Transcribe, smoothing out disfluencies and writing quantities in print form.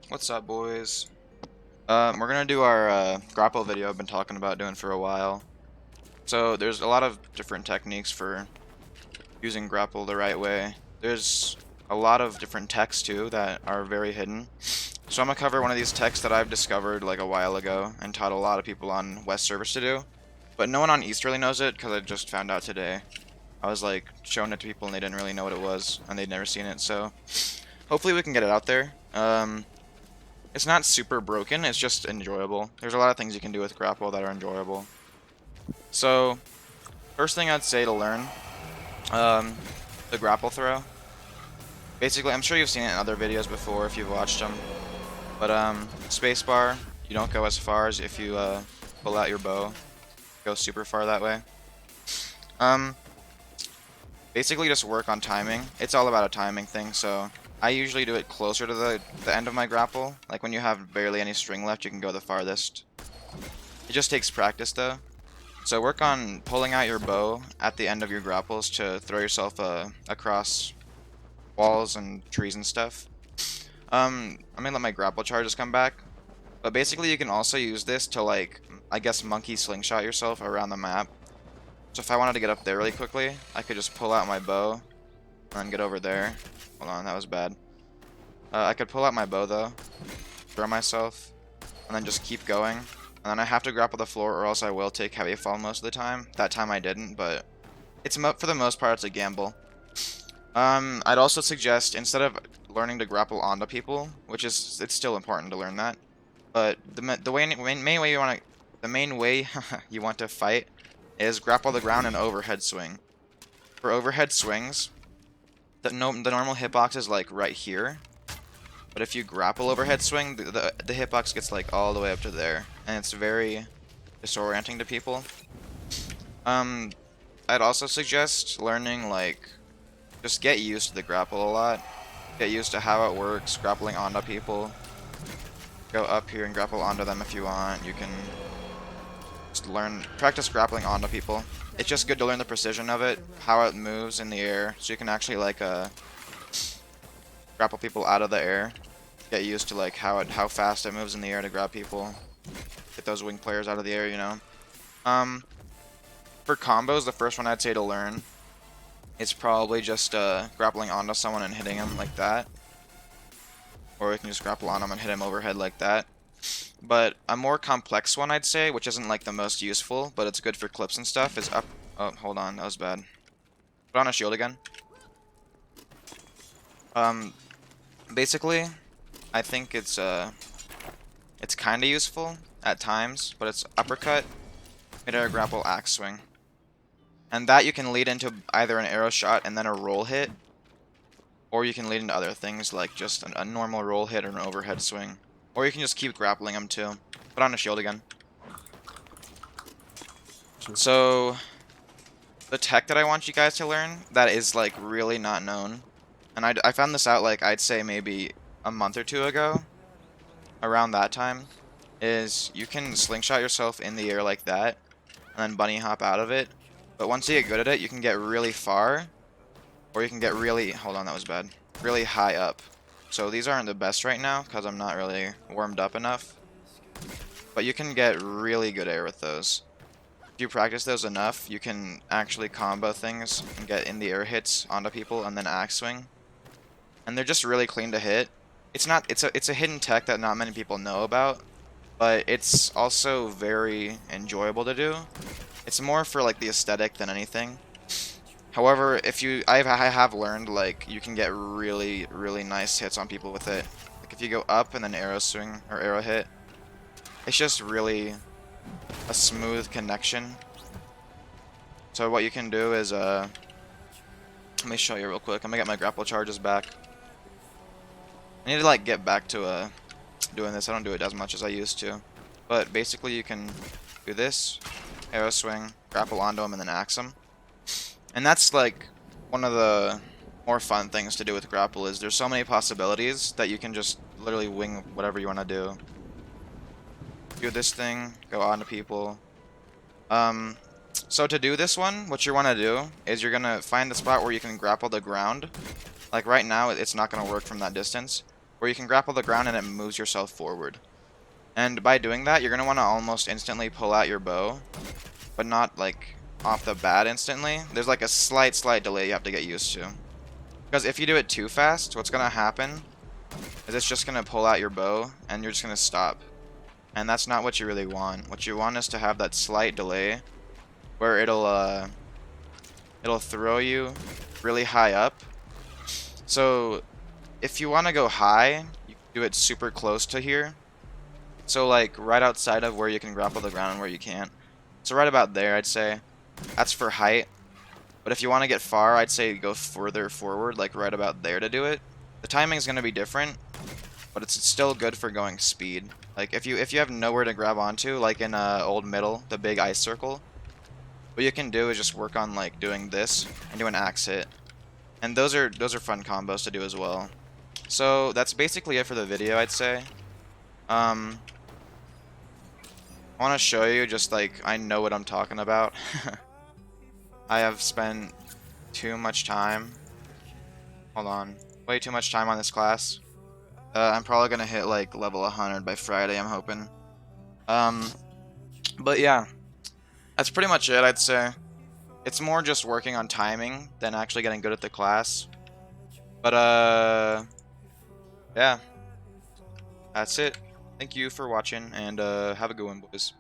What's up, boys? We're gonna do our grapple video I've been talking about doing for a while. So there's a lot of different techniques for using grapple the right way. There's a lot of different techs too that are very hidden. So I'm gonna cover one of these techs that I've discovered like a while ago and taught a lot of people on West servers to do. But no one on East really knows it because I just found out today. I was like showing it to people and they didn't really know what it was and they'd never seen it. So hopefully we can get it out there. It's not super broken, it's just enjoyable. There's a lot of things you can do with grapple that are enjoyable. So, first thing I'd say to learn, the grapple throw. Basically, I'm sure you've seen it in other videos before if you've watched them. But, spacebar, you don't go as far as if you pull out your bow. Go super far that way. Basically just work on timing. It's all about a timing thing, so I usually do it closer to the end of my grapple. Like when you have barely any string left, you can go the farthest. It just takes practice though. So work on pulling out your bow at the end of your grapples to throw yourself across walls and trees and stuff. I'm gonna let my grapple charges come back. But basically you can also use this to like, I guess monkey slingshot yourself around the map. So if I wanted to get up there really quickly, I could just pull out my bow and then get over there. Hold on, that was bad. I could pull out my bow though, throw myself, and then just keep going. And then I have to grapple the floor or else I will take heavy fall most of the time. That time I didn't, but it's for the most part it's a gamble. I'd also suggest instead of learning to grapple onto people, which is it's still important to learn that, but the main way you want to fight is grapple the ground and overhead swing. For overhead swings, the normal hitbox is like right here, but if you grapple overhead swing, the hitbox gets like all the way up to there, and it's very disorienting to people. I'd also suggest learning like just get used to the grapple a lot, get used to how it works, grappling onto people. Go up here and grapple onto them if you want. You can just practice grappling onto people. It's just good to learn the precision of it, how it moves in the air, so you can actually like grapple people out of the air. Get used to like how fast it moves in the air to grab people. Get those wing players out of the air, you know. For combos, the first one I'd say to learn is probably just grappling onto someone and hitting them like that. Or you can just grapple on them and hit him overhead like that. But a more complex one, I'd say, which isn't like the most useful, but it's good for clips and stuff, is up. Oh, hold on, that was bad. Put on a shield again. Basically, I think it's kind of useful at times, but it's uppercut, mid-air grapple, axe swing, and that you can lead into either an arrow shot and then a roll hit, or you can lead into other things like just a normal roll hit or an overhead swing. Or you can just keep grappling them too. Put on a shield again. So, the tech that I want you guys to learn that is like really not known, and I found this out like I'd say maybe a month or two ago, around that time, is you can slingshot yourself in the air like that, and then bunny hop out of it. But once you get good at it, you can get really far, or you can get really, hold on, that was bad, really high up. So these aren't the best right now because I'm not really warmed up enough. But you can get really good air with those. If you practice those enough, you can actually combo things and get in the air hits onto people and then axe swing. And they're just really clean to hit. It's a hidden tech that not many people know about, but it's also very enjoyable to do. It's more for like the aesthetic than anything. However, I have learned like you can get really nice hits on people with it. Like if you go up and then arrow swing or arrow hit, it's just really a smooth connection. So what you can do is let me show you real quick. I'm gonna get my grapple charges back. I need to like get back to doing this. I don't do it as much as I used to, but basically you can do this, arrow swing, grapple onto them, and then axe them. And that's like one of the more fun things to do with grapple is there's so many possibilities that you can just literally wing whatever you want to do. Do this thing, go on to people. So to do this one, what you want to do is you're going to find the spot where you can grapple the ground. Like right now, it's not going to work from that distance. where you can grapple the ground and it moves yourself forward. And by doing that, you're going to want to almost instantly pull out your bow, but not like off the bat instantly. There's like a slight delay you have to get used to. Because if you do it too fast, what's going to happen is it's just going to pull out your bow and you're just going to stop. And that's not what you really want. What you want is to have that slight delay where it'll throw you really high up. So if you want to go high, you can do it super close to here. So like right outside of where you can grapple the ground and where you can't. So right about there, I'd say. That's for height. But if you want to get far, I'd say go further forward, like right about there to do it. The timing is going to be different, but it's still good for going speed. Like if you have nowhere to grab onto, like in Old Middle, the big ice circle, what you can do is just work on like doing this and do an axe hit. And those are fun combos to do as well. So that's basically it for the video, I'd say. I want to show you just like I know what I'm talking about. I have spent too much time. Hold on. Way too much time on this class. I'm probably gonna hit like level 100 by Friday, I'm hoping. But yeah. That's pretty much it, I'd say. It's more just working on timing than actually getting good at the class. But yeah. That's it. Thank you for watching and have a good one, boys.